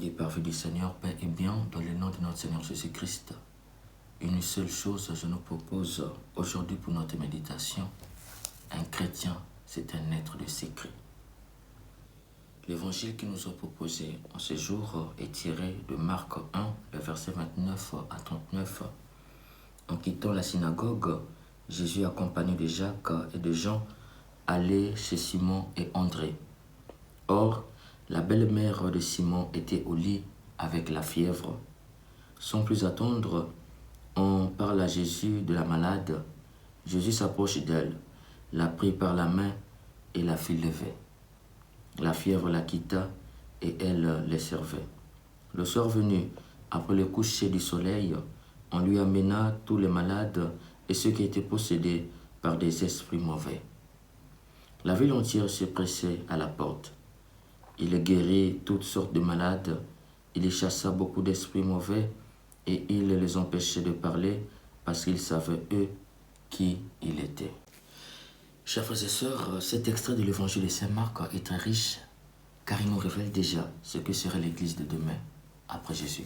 Béni parfait du Seigneur, paix et bien, dans le nom de notre Seigneur Jésus-Christ. Une seule chose je nous propose aujourd'hui pour notre méditation. Un chrétien, c'est un être de secret. L'évangile qui nous est proposé en ce jour est tiré de Marc 1, le verset 29 à 39. En quittant la synagogue, Jésus, accompagné de Jacques et de Jean, allait chez Simon et André. Or, la belle-mère de Simon était au lit avec la fièvre. Sans plus attendre, on parle à Jésus de la malade. Jésus s'approche d'elle, la prit par la main et la fit lever. La fièvre la quitta et elle les servait. Le soir venu, après le coucher du soleil, on lui amena tous les malades et ceux qui étaient possédés par des esprits mauvais. La ville entière se pressait à la porte. Il guérit toutes sortes de malades, il y chassa beaucoup d'esprits mauvais et il les empêchait de parler parce qu'ils savaient eux qui il était. Chers frères et sœurs, cet extrait de l'évangile de Saint Marc est très riche car il nous révèle déjà ce que serait l'église de demain après Jésus.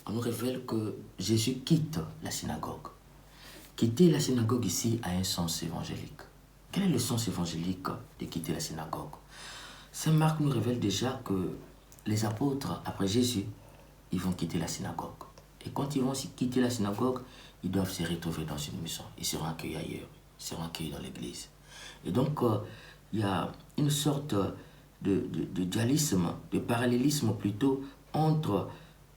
On nous révèle que Jésus quitte la synagogue. Quitter la synagogue ici a un sens évangélique. Quel est le sens évangélique de quitter la synagogue? Saint Marc nous révèle déjà que les apôtres, après Jésus, ils vont quitter la synagogue. Et quand ils vont quitter la synagogue, ils doivent se retrouver dans une maison. Ils seront accueillis ailleurs. Ils seront accueillis dans l'église. Et donc, il y a une sorte de dualisme, de parallélisme plutôt, entre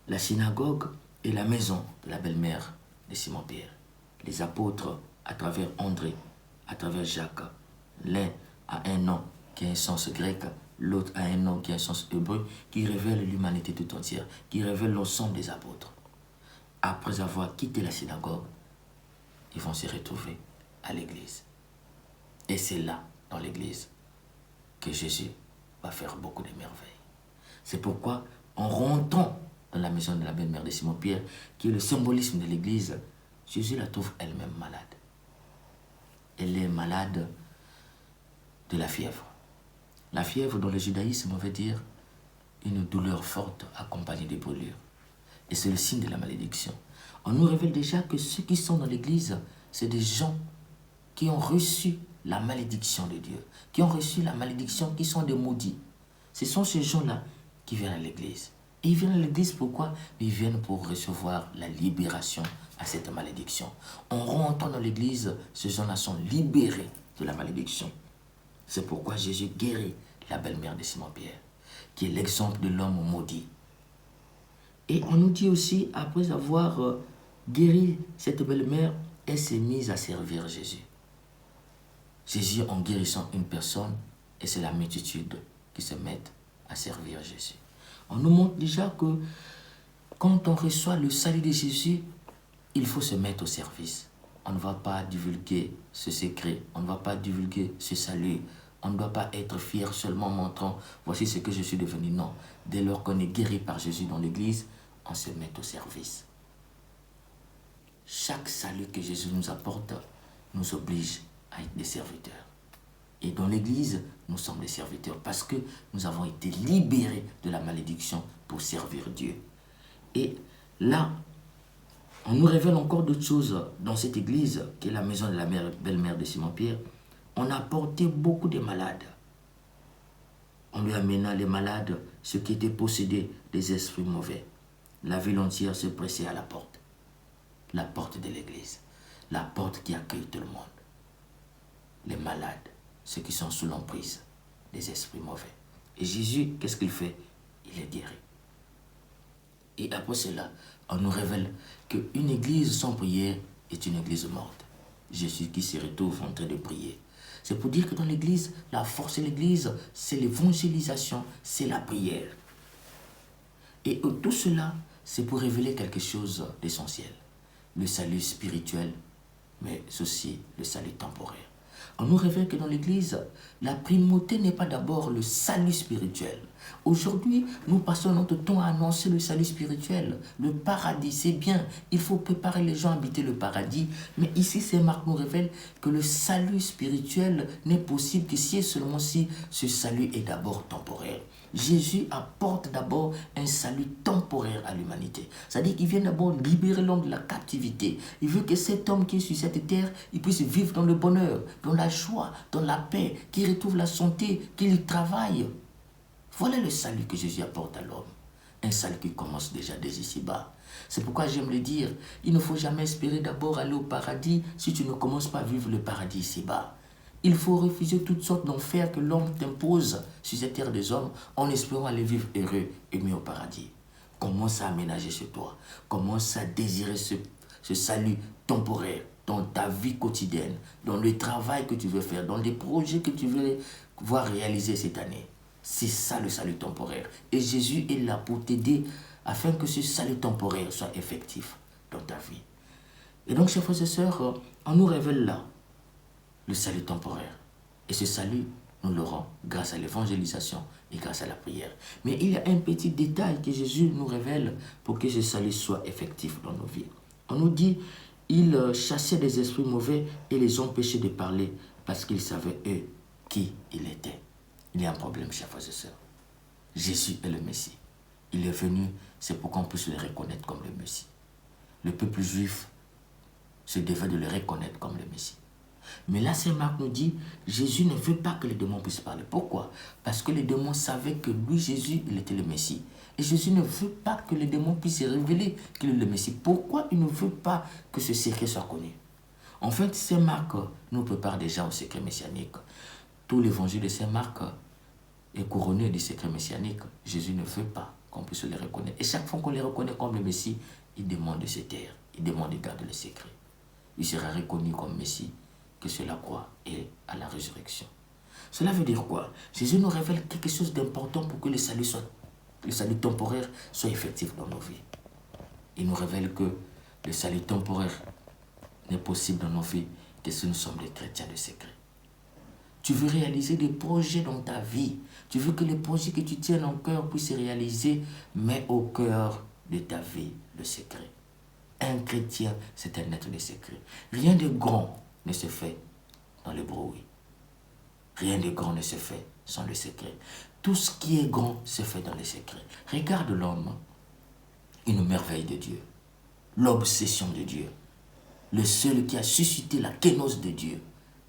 la synagogue et la maison de la belle-mère de Simon-Pierre. Les apôtres, à travers André, à travers Jacques, l'un a un nom qui a un sens grec, l'autre a un nom qui a un sens hébreu, qui révèle l'humanité tout entière, qui révèle l'ensemble des apôtres. Après avoir quitté la synagogue, ils vont se retrouver à l'église. Et c'est là, dans l'église, que Jésus va faire beaucoup de merveilles. C'est pourquoi, en rentrant dans la maison de la belle-mère de Simon-Pierre, qui est le symbolisme de l'église, Jésus la trouve elle-même malade. Elle est malade de la fièvre. La fièvre, dans le judaïsme, veut dire une douleur forte accompagnée de brûlures. Et c'est le signe de la malédiction. On nous révèle déjà que ceux qui sont dans l'église, c'est des gens qui ont reçu la malédiction de Dieu, qui ont reçu la malédiction, qui sont des maudits. Ce sont ces gens-là qui viennent à l'église. Et ils viennent à l'église pourquoi? Ils viennent pour recevoir la libération à cette malédiction. En rentrant dans l'église, ces gens-là sont libérés de la malédiction. C'est pourquoi Jésus guérit la belle-mère de Simon-Pierre, qui est l'exemple de l'homme maudit. Et on nous dit aussi, après avoir guéri cette belle-mère, elle s'est mise à servir Jésus. Jésus, en guérissant une personne, et c'est la multitude qui se met à servir Jésus. On nous montre déjà que quand on reçoit le salut de Jésus, il faut se mettre au service. On ne va pas divulguer ce secret, on ne va pas divulguer ce salut. On ne doit pas être fier seulement en montrant « voici ce que je suis devenu ». Non, dès lors qu'on est guéri par Jésus dans l'église, on se met au service. Chaque salut que Jésus nous apporte nous oblige à être des serviteurs. Et dans l'église, nous sommes des serviteurs parce que nous avons été libérés de la malédiction pour servir Dieu. Et là, on nous révèle encore d'autres choses dans cette église, qui est la maison de la belle-mère de Simon-Pierre. On a porté beaucoup de malades. On lui amena les malades, ceux qui étaient possédés des esprits mauvais. La ville entière se pressait à la porte de l'église, la porte qui accueille tout le monde. Les malades, ceux qui sont sous l'emprise des esprits mauvais. Et Jésus, qu'est-ce qu'il fait? Il les guérit. Et après cela, on nous révèle qu'une église sans prière est une église morte. Jésus qui se retrouve en train de prier. C'est pour dire que dans l'église, la force de l'église, c'est l'évangélisation, c'est la prière. Et tout cela, c'est pour révéler quelque chose d'essentiel. Le salut spirituel, mais aussi le salut temporaire. On nous révèle que dans l'église, la primauté n'est pas d'abord le salut spirituel. Aujourd'hui, nous passons notre temps à annoncer le salut spirituel, le paradis, c'est bien. Il faut préparer les gens à habiter le paradis. Mais ici, Saint Marc nous révèle que le salut spirituel n'est possible que si et seulement si ce salut est d'abord temporaire. Jésus apporte d'abord un salut temporaire à l'humanité. C'est-à-dire qu'il vient d'abord libérer l'homme de la captivité. Il veut que cet homme qui est sur cette terre, il puisse vivre dans le bonheur, dans la joie, dans la paix, qu'il retrouve la santé, qu'il travaille. Voilà le salut que Jésus apporte à l'homme. Un salut qui commence déjà dès ici-bas. C'est pourquoi j'aime le dire, il ne faut jamais espérer d'abord aller au paradis si tu ne commences pas à vivre le paradis ici-bas. Il faut refuser toutes sortes d'enfers que l'homme t'impose sur cette terre des hommes en espérant aller vivre heureux et mieux au paradis. Commence à aménager chez toi. Commence à désirer ce salut temporaire dans ta vie quotidienne, dans le travail que tu veux faire, dans les projets que tu veux voir réaliser cette année. C'est ça le salut temporaire. Et Jésus est là pour t'aider afin que ce salut temporaire soit effectif dans ta vie. Et donc, chers frères et sœurs, on nous révèle là le salut temporaire. Et ce salut, nous l'aurons grâce à l'évangélisation et grâce à la prière. Mais il y a un petit détail que Jésus nous révèle pour que ce salut soit effectif dans nos vies. On nous dit, il chassait des esprits mauvais et les empêchait de parler parce qu'ils savaient, eux, qui il était. Il y a un problème, chers frères et sœurs. Jésus est le Messie. Il est venu, c'est pour qu'on puisse le reconnaître comme le Messie. Le peuple juif se devait de le reconnaître comme le Messie. Mais là, Saint Marc nous dit, Jésus ne veut pas que les démons puissent parler. Pourquoi? Parce que les démons savaient que lui, Jésus, il était le Messie. Et Jésus ne veut pas que les démons puissent révéler qu'il est le Messie. Pourquoi il ne veut pas que ce secret soit connu? En fait, Saint Marc nous prépare déjà au secret messianique. Tout l'évangile de Saint Marc est couronné du secret messianique. Jésus ne veut pas qu'on puisse les reconnaître. Et chaque fois qu'on les reconnaît comme le Messie, il demande de se taire. Il demande de garder le secret. Il sera reconnu comme Messie que sur la croix et à la résurrection. Cela veut dire quoi? Jésus nous révèle quelque chose d'important pour que le salut temporaire soit effectif dans nos vies. Il nous révèle que le salut temporaire n'est possible dans nos vies que si nous sommes des chrétiens de secret. Tu veux réaliser des projets dans ta vie. Tu veux que les projets que tu tiens en cœur puissent se réaliser, mais au cœur de ta vie, le secret. Un chrétien, c'est un être de secret. Rien de grand ne se fait dans le bruit. Rien de grand ne se fait sans le secret. Tout ce qui est grand se fait dans le secret. Regarde l'homme, une merveille de Dieu, l'obsession de Dieu, le seul qui a suscité la kénose de Dieu.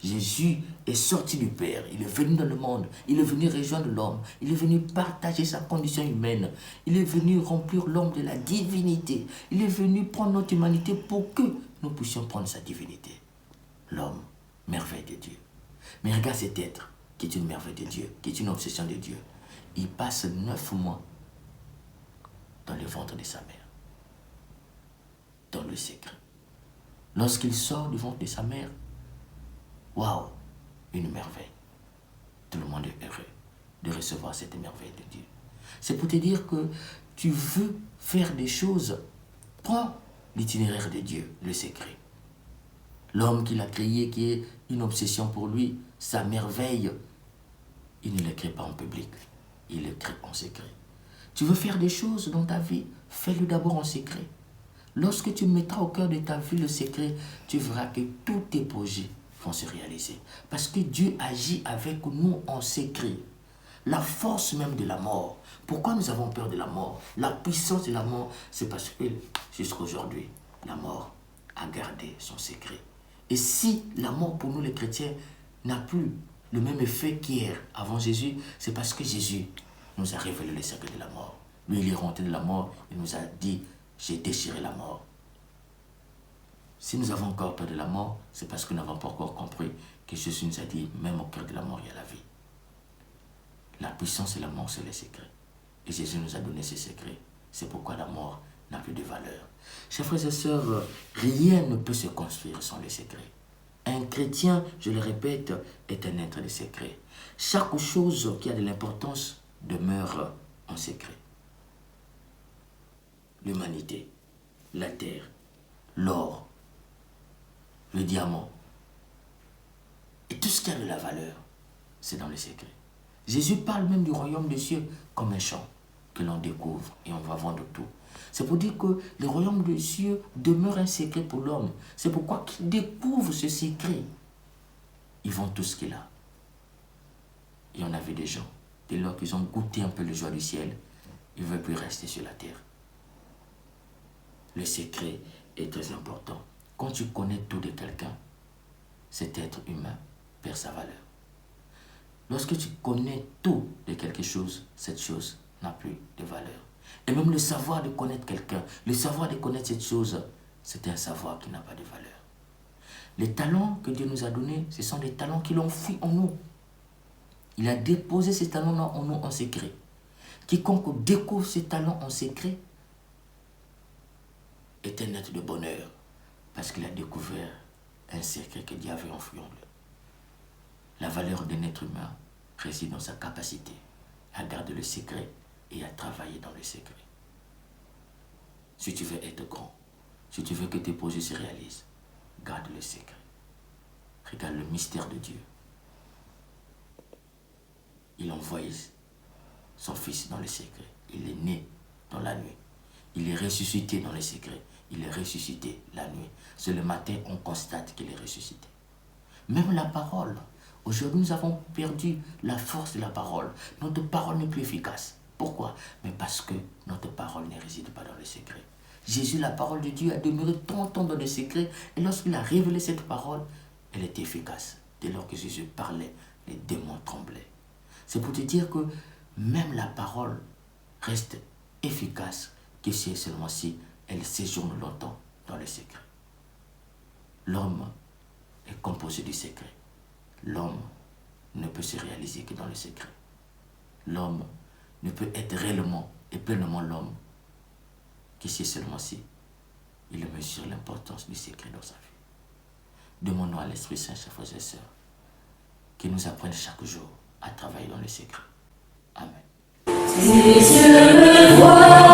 Jésus est sorti du Père, il est venu dans le monde, il est venu rejoindre l'homme, il est venu partager sa condition humaine, il est venu remplir l'homme de la divinité, il est venu prendre notre humanité pour que nous puissions prendre sa divinité. L'homme, merveille de Dieu. Mais regarde cet être qui est une merveille de Dieu, qui est une obsession de Dieu. Il passe 9 mois dans le ventre de sa mère, dans le secret. Lorsqu'il sort du ventre de sa mère, waouh, une merveille. Tout le monde est heureux de recevoir cette merveille de Dieu. C'est pour te dire que tu veux faire des choses, prends l'itinéraire de Dieu, le secret. L'homme qu'il a créé, qui est une obsession pour lui, sa merveille, il ne le crée pas en public, il le crée en secret. Tu veux faire des choses dans ta vie, fais-le d'abord en secret. Lorsque tu mettras au cœur de ta vie le secret, tu verras que tous tes projets vont se réaliser. Parce que Dieu agit avec nous en secret. La force même de la mort. Pourquoi nous avons peur de la mort? La puissance de la mort, c'est parce que jusqu'à aujourd'hui, la mort a gardé son secret. Et si la mort pour nous les chrétiens n'a plus le même effet qu'hier avant Jésus, c'est parce que Jésus nous a révélé le secret de la mort. Lui, il est rentré de la mort, il nous a dit, j'ai déchiré la mort. Si nous avons encore peur de la mort, c'est parce que nous n'avons pas encore compris que Jésus nous a dit, même au cœur de la mort, il y a la vie. La puissance de la mort, c'est le secret. Et Jésus nous a donné ce secret. C'est pourquoi la mort n'a plus de valeur. Chers frères et sœurs, rien ne peut se construire sans le secret. Un chrétien, je le répète, est un être de secret. Chaque chose qui a de l'importance demeure en secret. L'humanité, la terre, l'or, le diamant, et tout ce qui a de la valeur, c'est dans le secret. Jésus parle même du royaume des cieux comme un champ que l'on découvre et on va vendre tout. C'est pour dire que le royaume des cieux demeure un secret pour l'homme. C'est pourquoi qu'il découvre ce secret, ils vont tout ce qu'il a. Et on avait des gens, dès lors qu'ils ont goûté un peu le joie du ciel, ils ne veulent plus rester sur la terre. Le secret est très important. Quand tu connais tout de quelqu'un, cet être humain perd sa valeur. Lorsque tu connais tout de quelque chose, cette chose n'a plus de valeur. Et même le savoir de connaître quelqu'un, le savoir de connaître cette chose, c'est un savoir qui n'a pas de valeur. Les talents que Dieu nous a donnés, ce sont des talents qu'il a enfouis en nous. Il a déposé ces talents-là en nous en secret. Quiconque découvre ces talents en secret est un être de bonheur parce qu'il a découvert un secret que Dieu avait enfoui en lui. La valeur d'un être humain réside dans sa capacité à garder le secret et à travailler dans le secret. Si tu veux être grand, si tu veux que tes projets se réalisent, garde le secret. Regarde le mystère de Dieu. Il envoie son fils dans le secret. Il est né dans la nuit. Il est ressuscité dans le secret. Il est ressuscité la nuit. C'est le matin on constate qu'il est ressuscité. Même la parole. Aujourd'hui, nous avons perdu la force de la parole. Notre parole n'est plus efficace. Pourquoi? Mais parce que notre parole ne réside pas dans le secret. Jésus, la parole de Dieu, a demeuré 30 ans dans le secret. Et lorsqu'il a révélé cette parole, elle était efficace. Dès lors que Jésus parlait, les démons tremblaient. C'est pour te dire que même la parole reste efficace que si seulement si elle séjourne longtemps dans le secret. L'homme est composé du secret. L'homme ne peut se réaliser que dans le secret. L'homme ne peut être réellement et pleinement l'homme que si seulement si il mesure l'importance du secret dans sa vie. Demandons à l'Esprit Saint, chers frères et sœurs, qu'il nous apprenne chaque jour à travailler dans le secret. Amen. Si je le vois.